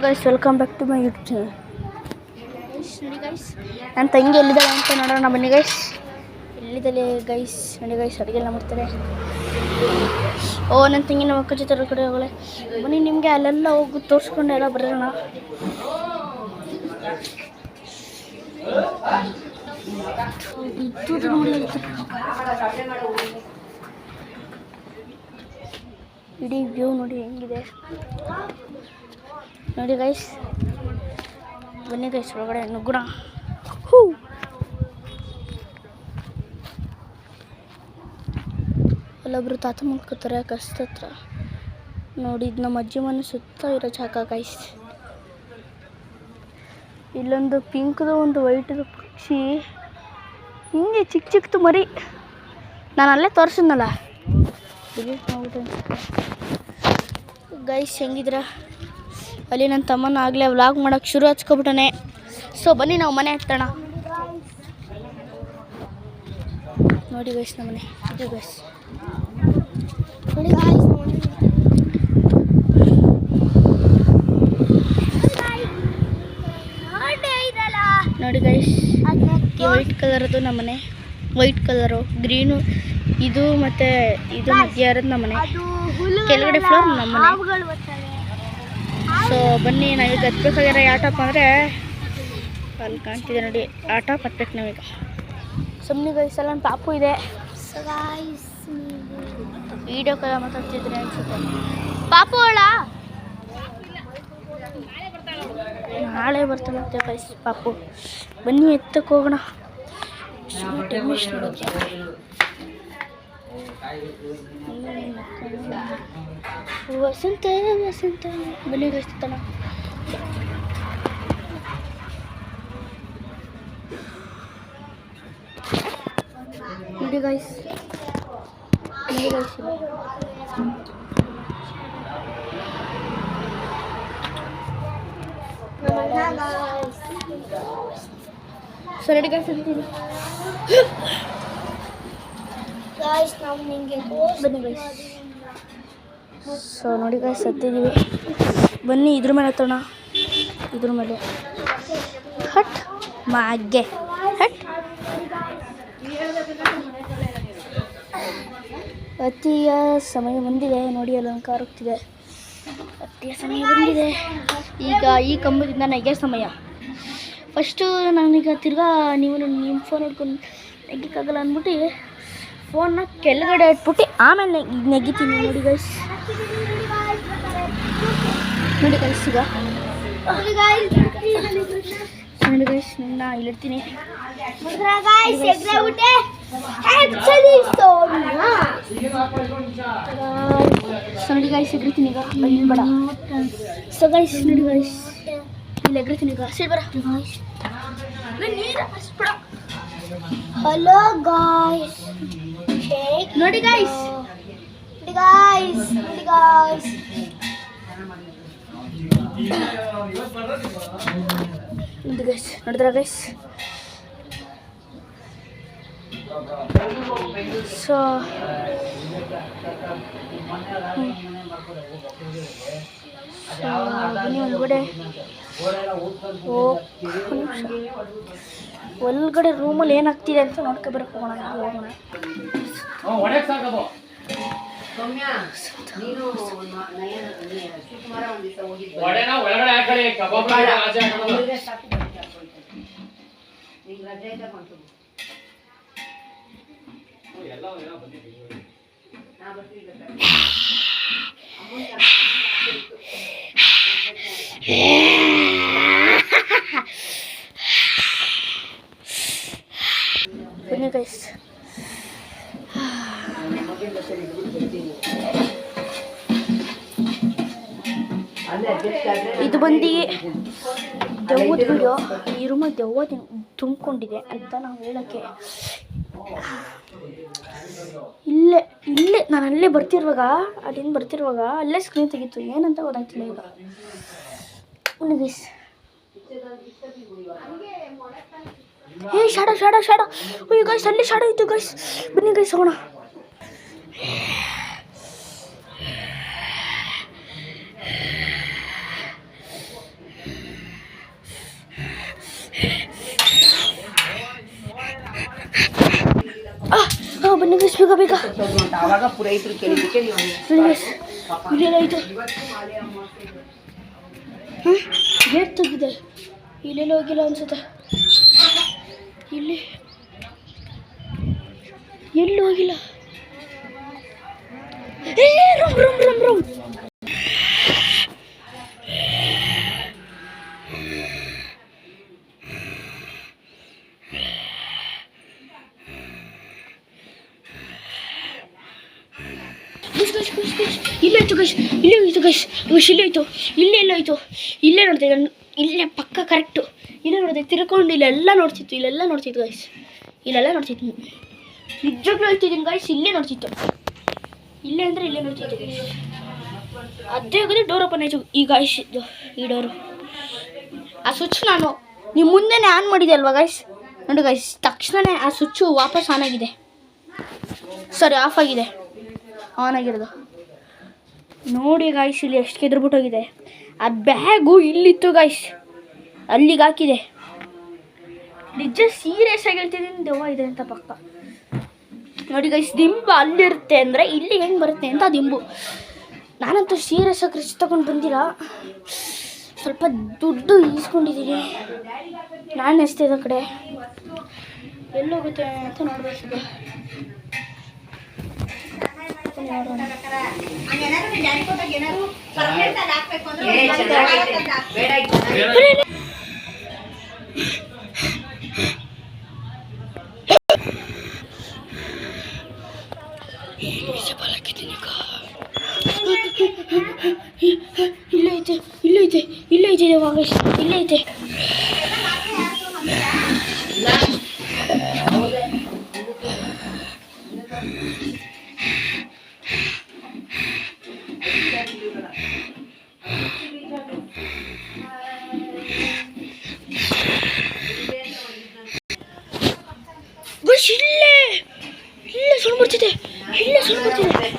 Guys welcome back to my YouTube channel. ನೋಡಿ guys ನನ್ನ ತಂಗಿ ಎಲ್ಲಿದ್ದಾಳೆ ಅಂತ ನೋಡೋಣ ಬನ್ನಿ ಗೈಸ್. ಎಲ್ಲಿದ್ದಾಳೆ ಗೈಸ್? ನೋಡಿ ಗೈಸ್ ಅಡುಗೆ ಎಲ್ಲ ಮಾಡ್ತಾರೆ. ನನ್ನ ತಂಗಿ ನಮ್ಮ ಅಕ್ಕ ಜೊತೆ ಕಡೆ ಹೋಗಳೆ. ಬನ್ನಿ ನಿಮಗೆ ಅಲ್ಲೆಲ್ಲ ಹೋಗಿ ತೋರಿಸ್ಕೊಂಡು ಎಲ್ಲ ಬರೋಣ. ಇಡೀ ವ್ಯೂ ನೋಡಿ ಹೆಂಗಿದೆ ನೋಡಿ ಗೈಸ್. ಬನ್ನಿ ಗೈಸ್ ಒಳಗಡೆ ನುಗ್ಗೋಣ. ಅಲ್ಲೊಬ್ರು ತಾತ ಮಲ್ಕೋತಾರೆ ಕಷ್ಟ ಹತ್ರ. ನೋಡಿ ಇದು ನಮ್ಮ ಅಜ್ಜಿ ಮನೆ ಸುತ್ತ ಇರೋ ಜಾಗ ಗೈಸ್. ಇಲ್ಲೊಂದು ಪಿಂಕ್ದು ಒಂದು ವೈಟ್ದು ಪಕ್ಷಿ ಹಿಂಗೆ ಚಿಕ್ಕ ಚಿಕ್ಕದು ಮರಿ. ನಾನು ಅಲ್ಲೇ ತೋರಿಸಿದ್ನಲ್ಲ ಡಿಲೀಟ್ ಮಾಡ್ಬಿಟ್ಟು ಗೈಸ್. ಹೆಂಗಿದ್ರ ಅಲ್ಲಿ ನನ್ನ ತಮ್ಮನ ಆಗಲೇ ವ್ಲಾಗ್ ಮಾಡೋಕ್ಕೆ ಶುರು ಹಚ್ಕೊಬಿಟ್ಟಾನೆ. ಸೊ ಬನ್ನಿ ನಾವು ಮನೆ ಹತ್ತೋಣ. ನೋಡಿ ಗೈಸ್ ನಮ್ಮ ಮನೆ ಇದು ಗೈಸ್. ನೋಡಿ ಗೈಸ್ ನೋಡಿ ಗೈಸ್ ಈ ವೈಟ್ ಕಲರದು ನಮ್ಮ ಮನೆ. ವೈಟ್ ಕಲರು ಗ್ರೀನು ಇದು ಮತ್ತು ಇದು ಮಧ್ಯ ಇರೋದು ನಮ್ಮ ಮನೆ. ಕೆಳಗಡೆ ಫ್ಲೋರ್ ನಮ್ಮ ಮನೆ. ಸೊ ಬನ್ನಿ ನಾವೀಗ ಹತ್ಬೇಕಾಗಿರೋ ಆಟಪ್ಪ ಅಂದರೆ ಅಲ್ಲಿ ಕಾಣ್ತಿದೆ ನೋಡಿ ಆಟ ಹತ್ಬೇಕು ನಾವೀಗ. ಸುಮ್ಮನೆ ಗೈಸ್ ಎಲ್ಲ ಒಂದು ಪಾಪು ಇದೆ. ವಿಡಿಯೋ ಕಾಲ ಮಾತಾಡ್ತಿದ್ರೆ ಅನ್ಸುತ್ತೆ. ಪಾಪು ಅವಳ ನಾಳೆ ಬರ್ತಾನಂತೆ ಗೈಸ್ ಪಾಪು. ಬನ್ನಿ ಎತ್ತಕ್ಕೆ ಹೋಗೋಣ. ವಸಂತ ವಸಂತ ಬನ್ನಿ ಗೈಸ್ ತನ. ನೋಡಿ ಗೈಸ್ ನೋಡಿ ಗೈಸ್ ಸರಿ ಗೈಸ್ ಅಂತೀನಿ. ಬನ್ನಿ ಗೈಸ್. ಸೊ ನೋಡಿ ಗೈಸ್ ಹತ್ತಿದ್ದೀವಿ. ಬನ್ನಿ ಇದ್ರ ಮೇಲೆ ಹತ್ತೋಣ. ಇದ್ರ ಮೇಲೆ ಹಟ್ ಮಾಗೆ ಹಟ್. ಹತ್ತಿಯ ಸಮಯ ಬಂದಿದೆ ನೋಡಿ. ಅಲ್ಲೊಂದು ಕಾರ್ ಹೋಗ್ತಿದೆ. ಹತ್ತಿಯ ಸಮಯ ಬಂದಿದೆ. ಈಗ ಈ ಕಂಬದಿಂದ ನೆಗೆ ಸಮಯ. ಫಸ್ಟು ನಾನೀಗ ತಿರ್ಗಾ ನೀವು ನಿಮ್ಮ ಫೋನ್ ಹಿಡ್ಕೊಂಡು ನೆಗ್ಲಿಕ್ಕಾಗಲ್ಲ ಅಂದ್ಬಿಟ್ಟು ಫೋನ್ನ ಕೆಳಗಡೆ ಇಟ್ಬಿಟ್ಟು ಆಮೇಲೆ ನೆಗಿತೀನಿ. ನೋಡಿ ಗೈಸ್ ನೋಡಿ ಗೈಸ್ ಈಗ ನೋಡಿ ಗೈಸ್ ನನ್ನ ಇಲ್ಲಿರ್ತೀನಿ. ನೋಡಿ ಗೈಸ್ ಎಗ್ರಿತೀನಿ ಈಗ ಇಲ್ಲಿ ಬೇಡ. ಸೊ ಗೈಸ್ ನೋಡಿ ಗೈಸ್ ಇಲ್ಲಿ ಎಗ್ರಿತೀನಿ ಈಗ ಸರಿ ಬರ. ಹಲೋ ಗಾಯ್ಸ್ ನೋಡಿ ಗೈಸ್ ನೋಡಿ ಗೈಸ್ ನೋಡಿ ಗೈಸ್ ನೋಡಿ ಗೈಸ್ ನೋಡಿದ್ರ ಗೈಸ್. ಸೊ ಬನ್ನಿ ಒಳಗಡೆ ಒಳಗಡೆ ರೂಮಲ್ಲಿ ಏನಾಗ್ತಿದೆ ಅಂತ ನೋಡ್ಕೊಬರಕ್ಕೆ ಹೋಗೋಣ. ಬನ್ನಿ ಗೈಸ್ ಇದು ಬಂದು ದೆವ್ವದ ವಿಡಿಯೋ. ಈ ರೂಮಲ್ಲಿ ದೆವ್ವ ತುಂಬಿಕೊಂಡಿದೆ ಅಂತ ನಾವು ಹೇಳೋಕ್ಕೆ. ಇಲ್ಲೇ ಇಲ್ಲೇ ನಾನು ಅಲ್ಲೇ ಬರ್ತಿರುವಾಗ ಅಲ್ಲಿಂದ ಬರ್ತಿರುವಾಗ ಅಲ್ಲೇ ಸ್ಕ್ರೀನ್ ತೆಗಿತು. ಏನಂತ ಗೊತ್ತಾಗ್ತಿಲ್ಲ ಈಗ. ಬನ್ನಿ ಗೈಸ್. Shadow shadow shadow. ಅಯ್ಯೋ ಗೈಸ್ ಅಲ್ಲಿ ಶಾಡೋ ಇತ್ತು ಗೈಸ್. ಬನ್ನಿ ಗೈಸ್ ಹೋಗೋಣ. ಬನ್ನಿ ಗೈಸ್, ಬೇಗ ಬೇಗ. ಆವಾಗ ಪುರೋಹಿತರು ಕೇಳಿದ್ದಕ್ಕೆ ಇಲ್ಲೆಲ್ಲಾಯ್ತು. ಗೇಟ್ ತೆಗಿದೆ, ಇಲ್ಲೆಲ್ಲ ಹೋಗಿಲ್ಲ ಅನ್ಸುತ್ತೆ. ಇಲ್ಲಿ ಎಲ್ಲೂ ಹೋಗಿಲ್ಲ. Room room room room. ಇಲ್ಲಾಯ್ತು ಗೈಸ್, ಇಲ್ಲೇ ಹೋಯ್ತು ಗೈಸ್. ಇಲ್ಲೇ ಹೋಯ್ತು, ಇಲ್ಲೆಲ್ಲ ಹೋಯ್ತು. ಇಲ್ಲೇ ನೋಡ್ತಿದ್ದೆ, ಇಲ್ಲೇ ಪಕ್ಕ ಕರೆಕ್ಟು. ಇಲ್ಲೇ ನೋಡಿದೆ, ತಿರ್ಕೊಂಡು ಇಲ್ಲೆಲ್ಲ ನೋಡ್ತಿತ್ತು ಗೈಸ್. ಇಲ್ಲೆಲ್ಲ ನೋಡ್ತಿತ್ತು, ನಿಜವಾಗ್ಲೂ ಹೇಳ್ತಿದ್ದೀನಿ ಗೈಸ್. ಇಲ್ಲೇ ನೋಡ್ತಿತ್ತು, ಇಲ್ಲೇ ಅಂದರೆ ಇಲ್ಲೇ ನೋಡ್ತಿತ್ತು ಗೈಸ್. ಅದೇ ಹೋಗೋದೇ ಡೋರ್ ಓಪನ್ ಆಯಿತು ಈ ಗೈಸ್. ಈ ಡೋರು, ಆ ಸ್ವಿಚ್ ನಾನು ನಿಮ್ಮ ಮುಂದೆನೇ ಆನ್ ಮಾಡಿದೆ ಅಲ್ವಾ ಗೈಸ್. ನೋಡಿ ಗೈಸ್, ತಕ್ಷಣವೇ ಆ ಸ್ವಿಚ್ಚು ವಾಪಸ್ ಆನ್ ಆಗಿದೆ. ಸರಿ, ಆಫ್ ಆಗಿದೆ, ಆನ್ ಆಗಿರೋದು ನೋಡಿ ಗಾಯ್ಸ್. ಇಲ್ಲಿ ಎಷ್ಟು ಕೆದ್ರಬಿಟ್ಟೋಗಿದೆ. ಆ ಬ್ಯಾಗು ಇಲ್ಲಿತ್ತು ಗಾಯ್ಸ್, ಅಲ್ಲಿಗೆ ಹಾಕಿದೆ. ನಿಜ ಸೀರಿಯಸ್ ಆಗಿ ಹೇಳ್ತಿದ್ದೀನಿ, ದೆವ್ವ ಇದೆ ಅಂತ ಪಕ್ಕ. ನೋಡಿ ಗೈಸ್, ದಿಂಬು ಅಲ್ಲಿರುತ್ತೆ ಅಂದರೆ ಇಲ್ಲಿ ಹೆಂಗೆ ಬರುತ್ತೆ ಅಂತ ದಿಂಬು. ನಾನಂತೂ ಸೀರಿಯಸ್ ಆಗಿ ರಿಸ್ಕ್ ತೊಗೊಂಡು ಬಂದಿಲ್ಲ. ಸ್ವಲ್ಪ ದುಡ್ಡು ಈಸ್ಕೊಂಡಿದ್ದೀನಿ ನಾನು ಎಸ್ತಿದ್ದ ಕಡೆ. ಎಲ್ಲೋಗುತ್ತೆ ಅಂತ ನೋಡಬೇಕು. ಇಲ್ಲೇ ಐತೆ ವಾಗೇಶ್, ಇಲ್ಲೇ ಐತೆ. ಇಲ್ಲೇ ಸೌಂಡ್ ಬರ್ತಿದೆ, ಇಲ್ಲೇ ಸೌಂಡ್ ಬರ್ತಿದೆ.